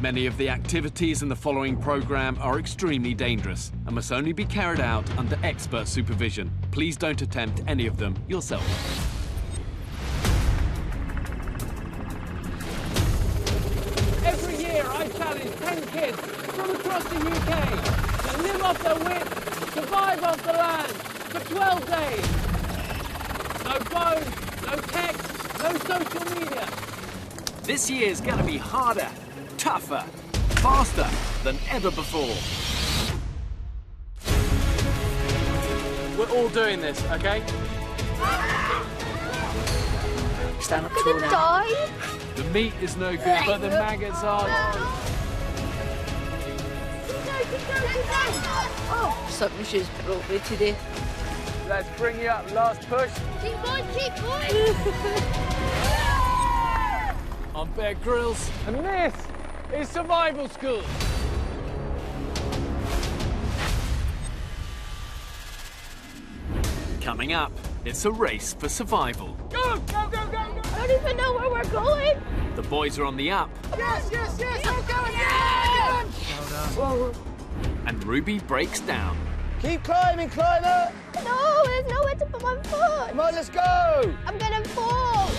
Many of the activities in the following programme are extremely dangerous and must only be carried out under expert supervision. Please don't attempt any of them yourself. Every year I challenge 10 kids from across the UK to live off their wits, survive off the land for 12 days. No phone, no text, no social media. This year's going to be harder, tougher, faster than ever before. We're all doing this, okay? Stand up tall now. The meat is no good, but the maggots are. Oh, something she's brought me today. Let's bring you up. Last push. Keep going, keep going. I'm Bear Grylls. And this is survival school. Coming up, it's a race for survival. Go, go, go, go, go. I don't even know where we're going. The boys are on the up, Yes, yes, yes. Let's go again. Well done. and Ruby breaks down. Keep climbing, climber. No, there's nowhere to put my foot. Come on, let's go. I'm gonna fall.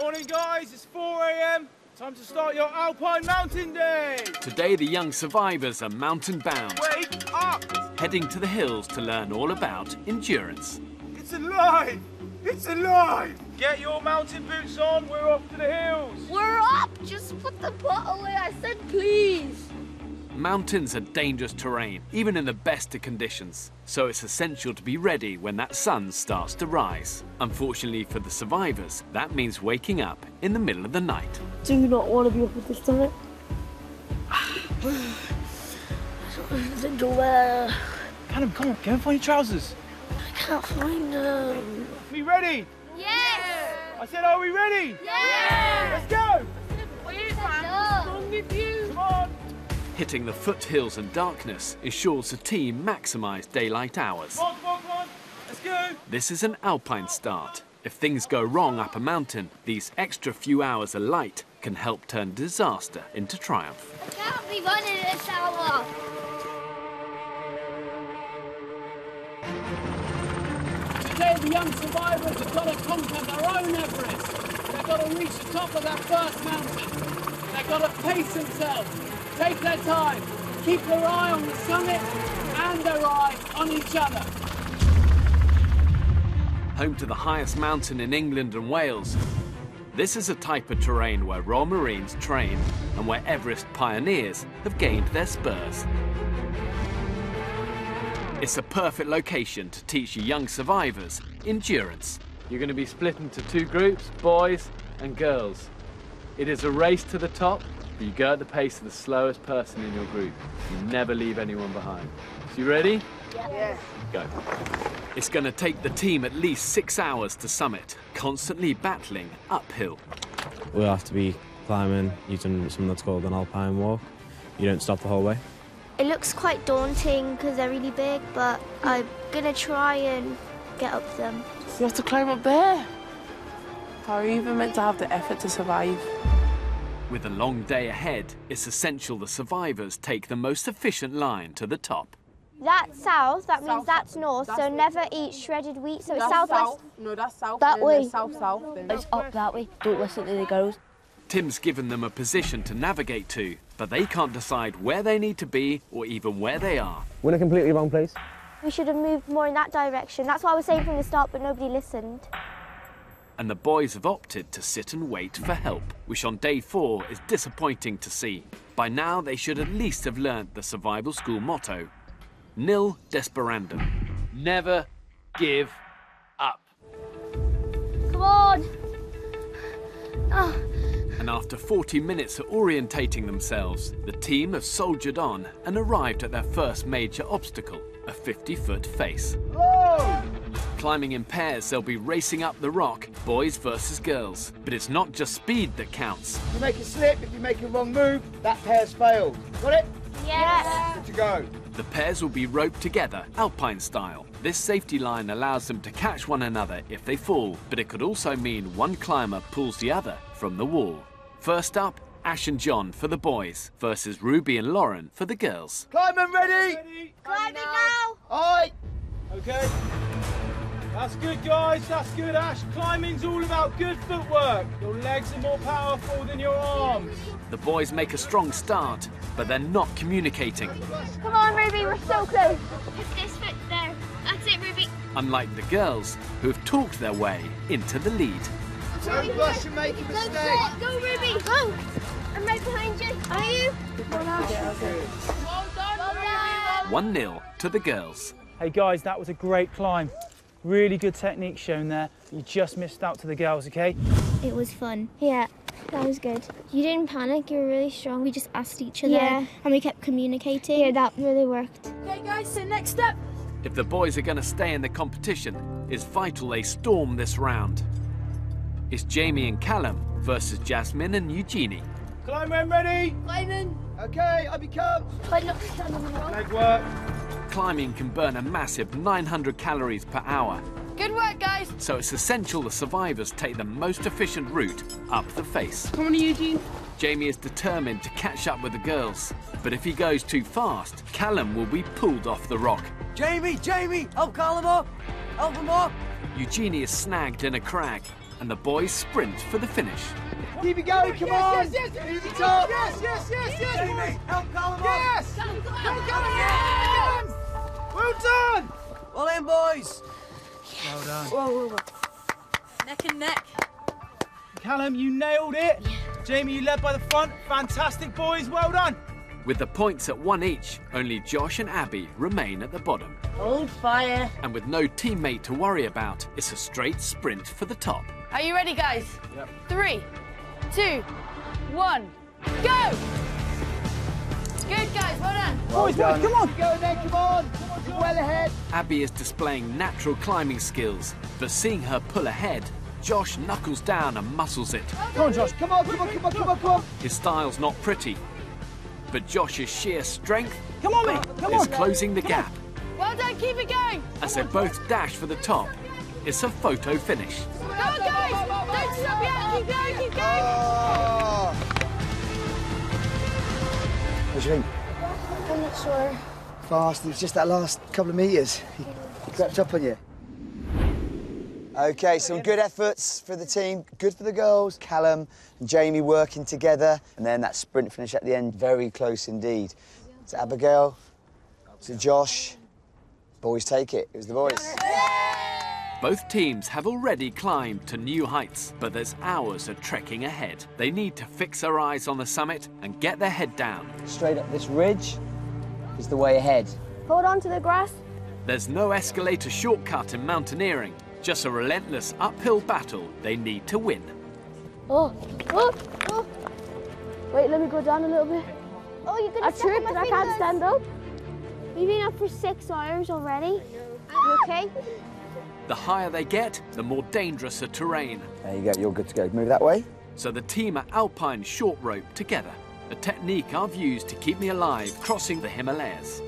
Morning, guys. It's 4 a.m. Time to start your Alpine Mountain Day. Today, the young survivors are mountain bound, Wake up! heading to the hills to learn all about endurance. It's alive! It's alive! Get your mountain boots on. We're off to the hills. We're up. Just put the butt away. I said please. Mountains are dangerous terrain, even in the best of conditions, so it's essential to be ready when that sun starts to rise. Unfortunately for the survivors, that means waking up in the middle of the night. Do you not want to be up at this time? The underwear. Callum, come on. Go and find your trousers. I can't find them. Are we ready? Yes. I said, are we ready? Yes. Let's go! What's with you? Come on! Hitting the foothills and darkness ensures the team maximise daylight hours. Come on, come on, come on. Let's go! This is an alpine start. If things go wrong up a mountain, these extra few hours of light can help turn disaster into triumph. I can't be running this hour. Today, the young survivors have got to conquer their own Everest. They've got to reach the top of that first mountain. They've got to pace themselves, take their time, keep their eye on the summit and their eye on each other. Home to the highest mountain in England and Wales, this is a type of terrain where Royal Marines train and where Everest pioneers have gained their spurs. It's a perfect location to teach your young survivors endurance. You're going to be split into two groups, boys and girls. It is a race to the top, but you go at the pace of the slowest person in your group. You never leave anyone behind. So you ready? Yes. Go. It's going to take the team at least 6 hours to summit, constantly battling uphill. We'll have to be climbing using something that's called an alpine walk. You don't stop the whole way. It looks quite daunting because they're really big, but I'm gonna try and get up them. You have to climb up there. How are you even meant to have the effort to survive? With a long day ahead, it's essential the survivors take the most efficient line to the top. That's south, that means that's north, so never eat shredded wheat, so it's southwest. No, that's south. That way. South. It's up that way. Don't listen to the girls. Tim's given them a position to navigate to, but they can't decide where they need to be or even where they are. We're in a completely wrong place. We should have moved more in that direction. That's what I was saying from the start, but nobody listened. And the boys have opted to sit and wait for help, which on day 4 is disappointing to see. By now, they should at least have learnt the survival school motto, nil desperandum. Never give up. Come on. Oh. And after 40 minutes of orientating themselves, the team have soldiered on and arrived at their first major obstacle, a 50-foot face. Whoa! Climbing in pairs, they'll be racing up the rock, boys versus girls. But it's not just speed that counts. If you make a slip, if you make a wrong move, that pair's failed. Got it? Yes. Good to go. The pairs will be roped together, alpine style. This safety line allows them to catch one another if they fall, but it could also mean one climber pulls the other, from the wall. First up, Ash and John for the boys versus Ruby and Lauren for the girls. Climbing ready? Climbing now. Aye. Okay. That's good, guys. That's good, Ash. Climbing's all about good footwork. Your legs are more powerful than your arms. The boys make a strong start, but they're not communicating. Come on, Ruby, we're so close. It's this foot there. That's it, Ruby. Unlike the girls, who have talked their way into the lead. Don't rush and make a mistake. Go, Ruby. Go. I'm right behind you. Are you? Well done. 1-0 to the girls. Hey, guys, that was a great climb. Really good technique shown there. You just missed out to the girls, okay? It was fun. Yeah, that was good. You didn't panic, you were really strong. We just asked each other and we kept communicating. Yeah, that really worked. Okay, guys, so next step. If the boys are going to stay in the competition, it's vital they storm this round. It's Jamie and Callum versus Jasmine and Eugenie. Climb when ready. Climbing. Okay, I become. But not standing on the rock. Leg work. Climbing can burn a massive 900 calories per hour, Good work, guys. so it's essential the survivors take the most efficient route up the face. Come on, Eugene. Jamie is determined to catch up with the girls, but if he goes too fast, Callum will be pulled off the rock. Jamie, help Callum up. Help him up. Eugenie is snagged in a crag, and the boys sprint for the finish. Keep it going, come on. Yes. Easy top. Yes. Jamie, help Callum up. Yes. Well done. Well in, boys. Well done. Whoa. Neck and neck. Callum, you nailed it. Jamie, you led by the front. Fantastic, boys. Well done. With the points at 1 each, only Josh and Abby remain at the bottom. Hold fire. And with no teammate to worry about, it's a straight sprint for the top. Are you ready, guys? Yep. 3, 2, 1, go! Good, guys. Well done. Boys, come on. Keep going then, come on. You're well ahead. Abby is displaying natural climbing skills, but seeing her pull ahead, Josh knuckles down and muscles it. Come on, Josh. Come on. His style's not pretty, but Josh's sheer strength Come on, mate. Come is on. closing the gap. Well done. Keep it going. As they both dash for the top, it's a photo finish. Go on, guys. Don't stop yet. Keep going. Keep going. What do you think? I'm not sure. Fast. It was just that last couple of metres. He crept up on you. Okay, some good efforts for the team. Good for the girls. Callum and Jamie working together. And then that sprint finish at the end, very close indeed. To Abigail, to Josh. Boys take it. It was the boys. Both teams have already climbed to new heights, but there's hours of trekking ahead. They need to fix their eyes on the summit and get their head down. Straight up this ridge is the way ahead. Hold on to the grass. There's no escalator shortcut in mountaineering, just a relentless uphill battle they need to win. Oh. Wait, let me go down a little bit. Oh, you're gonna I tripped and I can't stand up. You've been up for 6 hours already. You okay? The higher they get, the more dangerous the terrain. There you go, you're good to go. Move that way. So the team at Alpine short rope together, a technique I've used to keep me alive crossing the Himalayas.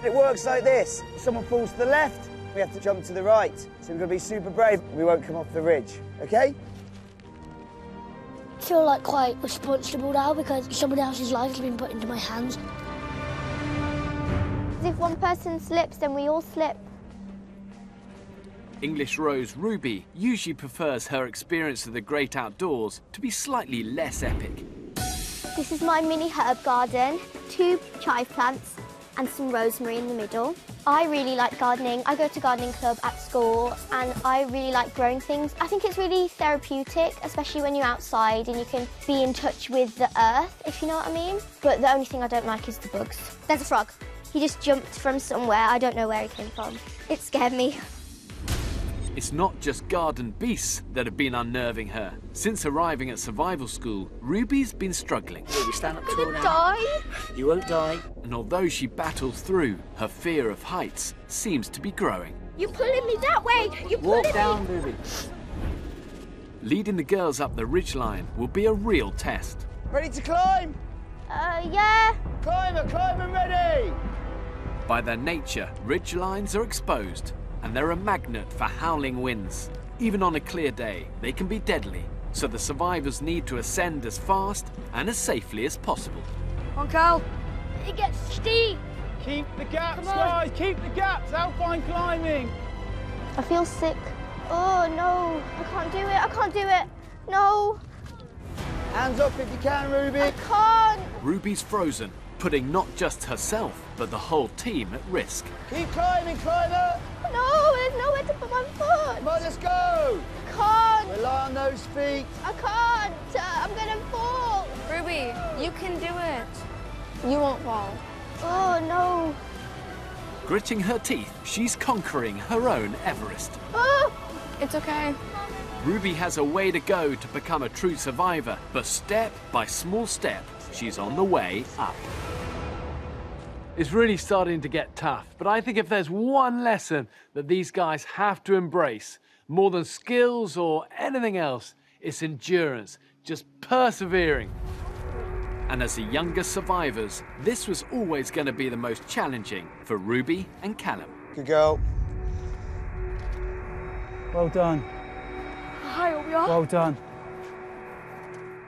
It works like this. If someone falls to the left, we have to jump to the right. So we've got to be super brave. We won't come off the ridge, okay? I feel like quite responsible now because someone else's life has been put into my hands. If one person slips, then we all slip. English Rose Ruby usually prefers her experience of the great outdoors to be slightly less epic. This is my mini herb garden, 2 chive plants and some rosemary in the middle. I really like gardening. I go to gardening club at school and I really like growing things. I think it's really therapeutic, especially when you're outside and you can be in touch with the earth, if you know what I mean. But the only thing I don't like is the bugs. There's a frog. He just jumped from somewhere. I don't know where he came from. It scared me. It's not just garden beasts that have been unnerving her. Since arriving at survival school, Ruby's been struggling. Ruby, stand up tall now. Die? You won't die. And although she battles through, her fear of heights seems to be growing. You're pulling me that way. You're pulling Walk down, me. Ruby. Leading the girls up the ridgeline will be a real test. Ready to climb? Yeah. Climber ready! By their nature, ridgelines are exposed, and they're a magnet for howling winds. Even on a clear day, they can be deadly. so the survivors need to ascend as fast and as safely as possible. Come on, Cal. It gets steep. Keep the gaps, guys. Keep the gaps. Alpine climbing. I feel sick. Oh, no. I can't do it. I can't do it. No. Hands up if you can, Ruby. I can't. Ruby's frozen, putting not just herself, but the whole team at risk. Keep climbing, climber. No, there's nowhere to put my foot. Come on, let's go. I can't. Rely on those feet. I can't. I'm going to fall. Ruby, you can do it. You won't fall. Oh, no. Gritting her teeth, she's conquering her own Everest. Oh. It's okay. Ruby has a way to go to become a true survivor, but step by small step, she's on the way up. It's really starting to get tough, but I think if there's one lesson that these guys have to embrace, more than skills or anything else, it's endurance, just persevering. And as the younger survivors, this was always going to be the most challenging for Ruby and Callum. Good girl. Well done. Hi, Obia. Well done.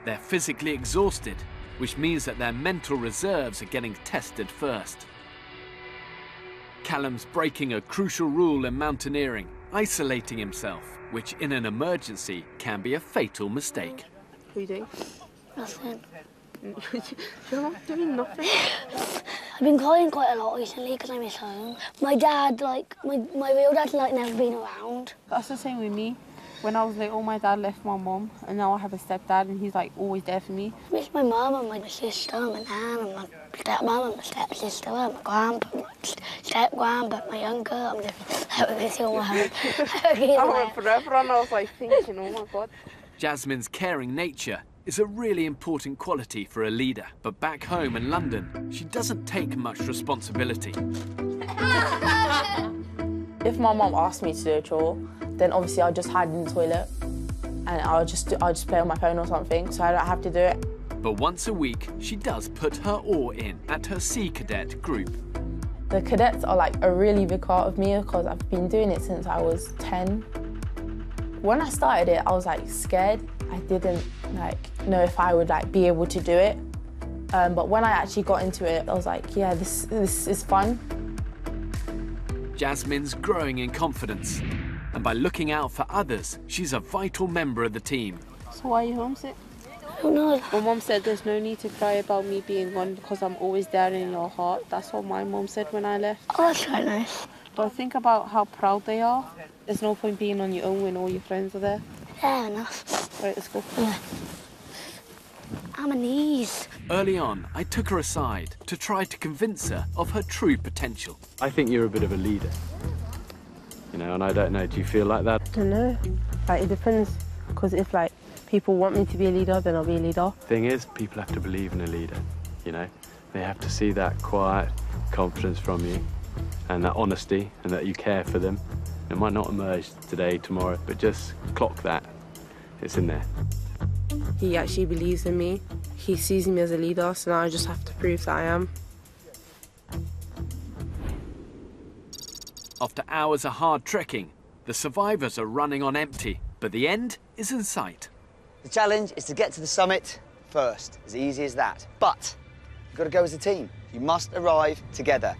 They're physically exhausted, which means that their mental reserves are getting tested first. Callum's breaking a crucial rule in mountaineering, isolating himself, which in an emergency can be a fatal mistake. What are you doing? Nothing. You're not doing nothing. I've been crying quite a lot recently because I miss home. My dad, like, my real dad, like, never been around. That's the same with me. When I was little, my dad left my mum, and now I have a stepdad, and he's, like, always there for me. I miss my mum and my sister and my nan and my stepmum and my stepsister and my grandpa and my step-grandpa, my younger. I'm just all my I went forever, and I was, like, thinking, oh, my God. Jasmine's caring nature is a really important quality for a leader, but back home in London, she doesn't take much responsibility. If my mum asked me to do a chore, then obviously I'd just hide in the toilet and I'd just play on my phone or something, so I don't have to do it. But once a week, she does put her oar in at her Sea Cadet group. The cadets are like a really big part of me because I've been doing it since I was 10. When I started it, I was like scared. I didn't know if I would be able to do it. But when I actually got into it, I was like, yeah, this is fun. Jasmine's growing in confidence, and by looking out for others, she's a vital member of the team. So why are you homesick? I don't know. My mum said there's no need to cry about me being gone because I'm always there in your heart. That's what my mum said when I left. Oh, that's quite nice. But think about how proud they are. There's no point being on your own when all your friends are there. Fair enough. Right, let's go. Yeah. I'm a knees. Early on, I took her aside to try to convince her of her true potential. I think you're a bit of a leader, you know, and I don't know, do you feel like that? I don't know. It depends, because if people want me to be a leader, then I'll be a leader. Thing is, people have to believe in a leader, you know. They have to see that quiet confidence from you and that honesty and that you care for them. It might not emerge today, tomorrow, but just clock that. It's in there. He actually believes in me. He sees me as a leader, so now I just have to prove that I am. After hours of hard trekking, the survivors are running on empty, but the end is in sight. The challenge is to get to the summit first, as easy as that. But you've got to go as a team. You must arrive together.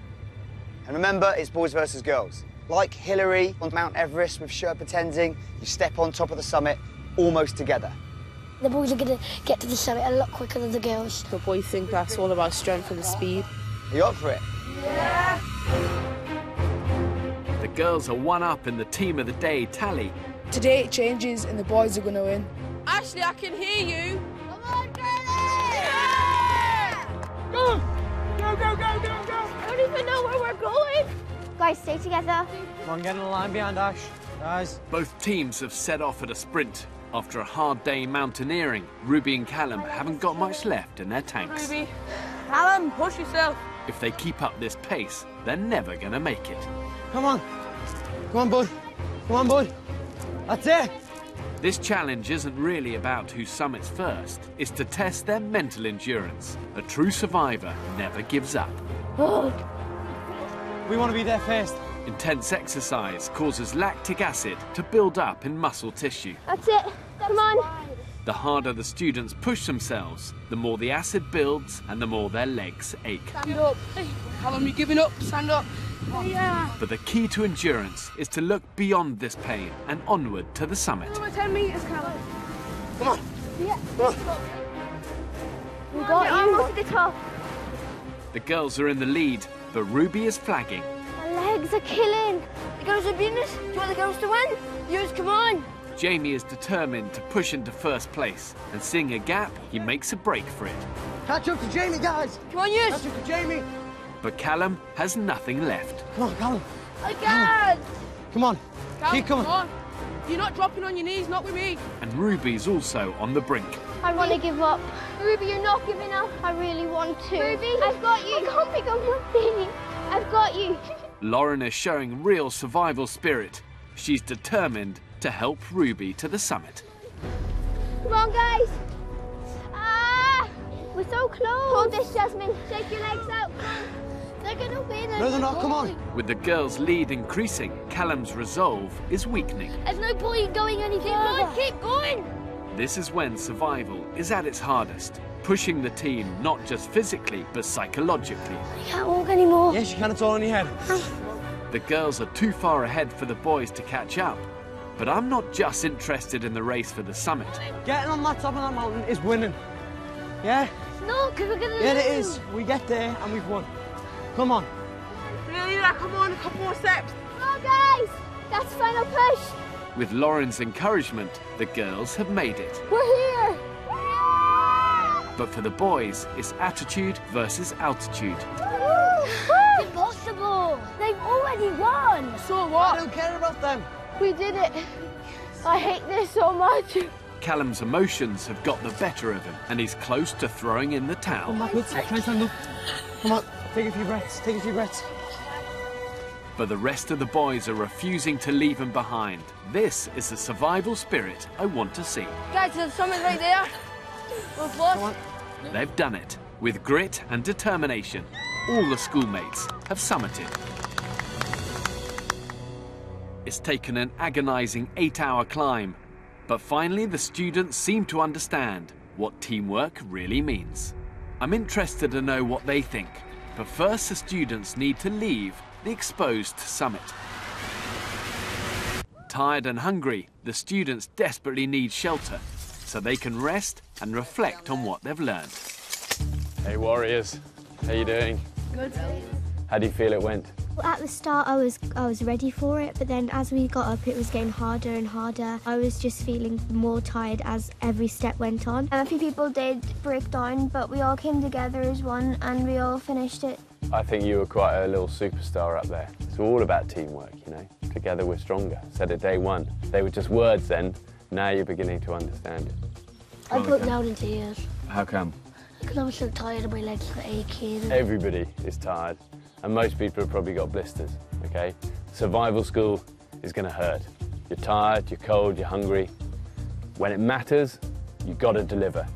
And remember, it's boys versus girls. Like Hillary on Mount Everest with Sherpa Tenzing, you step on top of the summit almost together. The boys are going to get to the summit a lot quicker than the girls. The boys think that's all about strength and speed. Are you up for it? Yeah! The girls are one up in the Team of the Day tally. Today it changes and the boys are going to win. Ashley, I can hear you. Come on, Grylls! Yeah! Go! Go, go, go, go, go! I don't even know where we're going. Guys, stay together. Come on, get in the line behind Ash. Guys. Both teams have set off at a sprint. After a hard day mountaineering, Ruby and Callum haven't got much left in their tanks. Ruby, Callum, push yourself. If they keep up this pace, they're never going to make it. Come on. Come on, bud. Come on, bud. That's it. This challenge isn't really about who summits first. It's to test their mental endurance. A true survivor never gives up. We want to be there first. Intense exercise causes lactic acid to build up in muscle tissue. That's it. Come on. The harder the students push themselves, the more the acid builds and the more their legs ache. Stand up. Callum, you giving up? Stand up. Yeah. But the key to endurance is to look beyond this pain and onward to the summit. 10 metres, Callum. Come on. Yeah. Come on. We got you. Almost at the top. The girls are in the lead, but Ruby is flagging. My legs are killing. The girls are beating us. Do you want the girls to win? Yes, come on. Jamie is determined to push into first place, and seeing a gap, he makes a break for it. Catch up to Jamie, guys! Come on, yes. Catch up to Jamie! But Callum has nothing left. Come on, Callum. I can't. Come on. Callum, Keep coming. Come on. You're not dropping on your knees, not with me. And Ruby's also on the brink. I want to give up. Ruby, you're not giving up. I really want to. Ruby, I've got you. I can't pick up nothing. I've got you. Lauren is showing real survival spirit. She's determined to help Ruby to the summit. Come on, guys. Ah! We're so close. Hold this, Jasmine. Shake your legs out. They're going to win. No, they're not. Come on. With the girls' lead increasing, Callum's resolve is weakening. There's no point going any further. Keep going. This is when survival is at its hardest, pushing the team not just physically, but psychologically. I can't walk anymore. Yes, you can. It's all in your head. The girls are too far ahead for the boys to catch up. But I'm not just interested in the race for the summit. Getting on that top of that mountain is winning. Yeah? No, because we're going to lose. Yeah, it is. We get there and we've won. Come on. Yeah, come on, a couple more steps. Come on, guys. That's final push. With Lauren's encouragement, the girls have made it. We're here. But for the boys, it's attitude versus altitude. It's impossible. They've already won. So what? I don't care about them. We did it. I hate this so much. Callum's emotions have got the better of him, and he's close to throwing in the towel. Good. Try and stand up. Come on. Take a few breaths. Take a few breaths. But the rest of the boys are refusing to leave him behind. This is the survival spirit I want to see. Guys, there's something right there. We're close. They've done it. With grit and determination, all the schoolmates have summited. It's taken an agonizing 8-hour climb, but finally the students seem to understand what teamwork really means. I'm interested to know what they think, but first the students need to leave the exposed summit. Tired and hungry, the students desperately need shelter so they can rest and reflect on what they've learned. Hey Warriors, how you doing? Good. How do you feel it went? At the start, I was ready for it, but then as we got up, it was getting harder and harder. I was just feeling more tired as every step went on. And a few people did break down, but we all came together as one and we all finished it. I think you were quite a little superstar up there. It's all about teamwork, you know. Together we're stronger. Said it day one. They were just words then. Now you're beginning to understand it. I broke down in tears. How come? Because I was so tired and my legs were aching. Everybody is tired, and most people have probably got blisters, okay? Survival school is going to hurt. You're tired, you're cold, you're hungry. When it matters, you've got to deliver.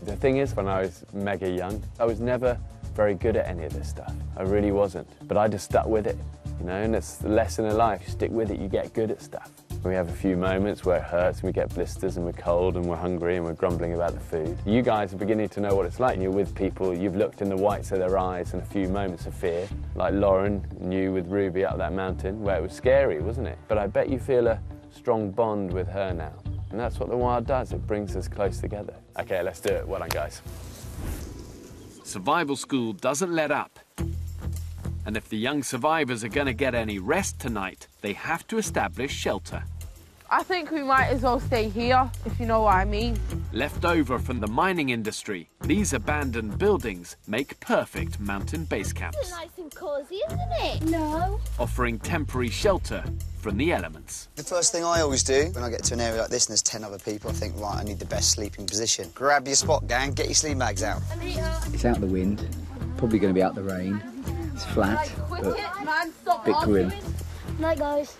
The thing is, when I was mega young, I was never very good at any of this stuff. I really wasn't. But I just stuck with it, you know, and it's the lesson of life. You stick with it, you get good at stuff. We have a few moments where it hurts and we get blisters and we're cold and we're hungry and we're grumbling about the food. You guys are beginning to know what it's like. You're with people, you've looked in the whites of their eyes and a few moments of fear, like Lauren knew with Ruby up that mountain, where it was scary, wasn't it? But I bet you feel a strong bond with her now. And that's what the wild does, it brings us close together. Okay, let's do it. Well done, guys. Survival school doesn't let up. And if the young survivors are going to get any rest tonight, they have to establish shelter. I think we might as well stay here, if you know what I mean. Left over from the mining industry, these abandoned buildings make perfect mountain base camps, It's nice and cosy, isn't it? No. offering temporary shelter from the elements. The first thing I always do when I get to an area like this and there's 10 other people, I think, right, I need the best sleeping position. Grab your spot, gang, get your sleep bags out. It's out the wind, probably going to be out the rain. It's flat, but a bit grim. Night, guys.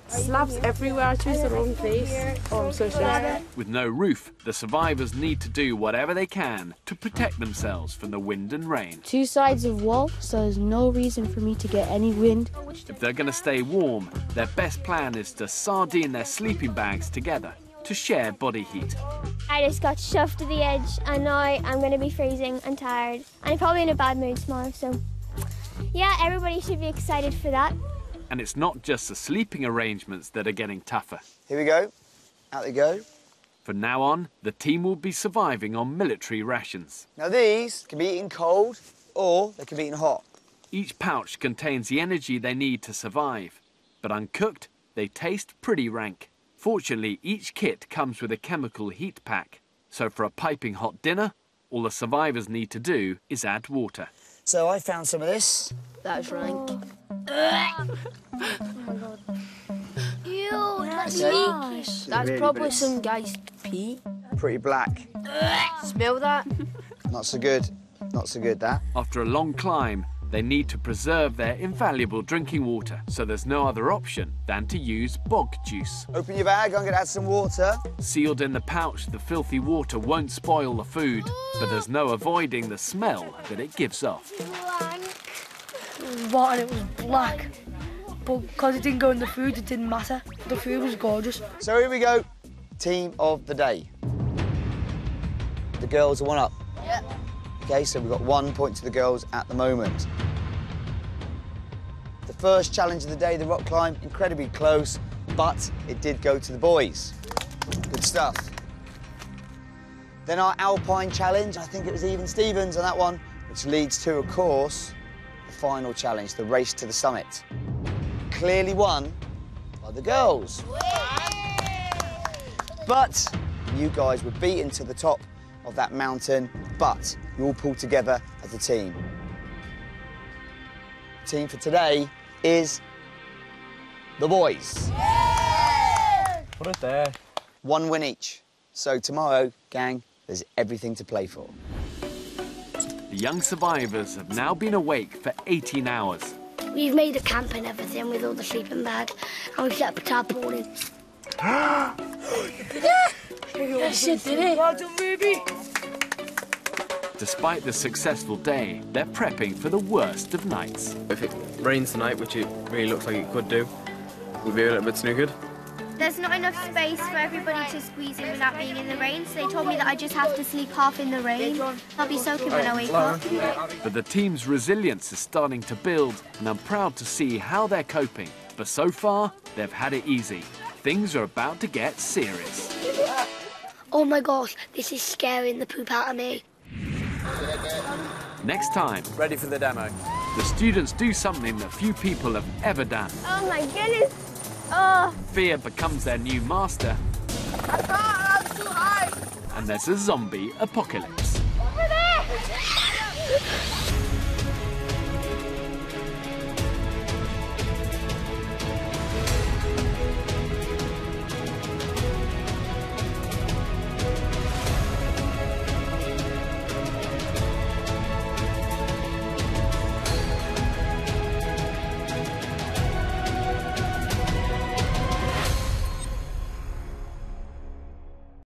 Slabs everywhere. I chose the wrong place. Oh, I'm so sorry. With no roof, the survivors need to do whatever they can to protect themselves from the wind and rain. 2 sides of wall, so there's no reason for me to get any wind. If they're going to stay warm, their best plan is to sardine their sleeping bags together to share body heat. I just got shoved to the edge and now I'm going to be freezing and tired. I'm probably in a bad mood tomorrow, so yeah, everybody should be excited for that. And it's not just the sleeping arrangements that are getting tougher. Here we go. Out they go. From now on, the team will be surviving on military rations. Now these can be eaten cold or they can be eaten hot. Each pouch contains the energy they need to survive, but uncooked, they taste pretty rank. Fortunately, each kit comes with a chemical heat pack, so for a piping hot dinner, all the survivors need to do is add water. So I found some of this. That's rank. Oh my God. Ew, that's That's really probably bit. some guy's pee. Pretty black. Smell that? Not so good. Not so good, that. After a long climb, they need to preserve their invaluable drinking water, so there's no other option than to use bog juice. Open your bag, I'm going to add some water. Sealed in the pouch, the filthy water won't spoil the food, but there's no avoiding the smell that it gives off. It was rotten, it was black. But because it didn't go in the food, it didn't matter. The food was gorgeous. So here we go. Team of the day. The girls are 1 up. Yeah. OK, so we've got 1 point to the girls at the moment. The first challenge of the day, the rock climb, incredibly close, but it did go to the boys. Good stuff. Then our alpine challenge, I think it was even Stevens on that one, which leads to, of course, the final challenge, the race to the summit. Clearly won by the girls. But you guys were beaten to the top of that mountain, but you all pulled together as a team. The team for today is the boys. Put it there. 1 win each. So tomorrow, gang, there's everything to play for. The young survivors have now been awake for 18 hours. We've made a camp and everything with all the sleeping bag, and we set up a tarpaulin. Yes, it did it. Well done, baby. Despite the successful day, they're prepping for the worst of nights. If it rains tonight, which it really looks like it could do, we'll be a little bit snookered. There's not enough space for everybody to squeeze in without being in the rain, so they told me that I just have to sleep half in the rain. I'll be soaking when I wake up. But the team's resilience is starting to build, and I'm proud to see how they're coping. But so far, they've had it easy. Things are about to get serious. Oh my gosh, this is scaring the poop out of me. Next time, ready for the demo. The students do something that few people have ever done. Oh my goodness! Oh. Fear becomes their new master. I'm too high! And there's a zombie apocalypse. Over there!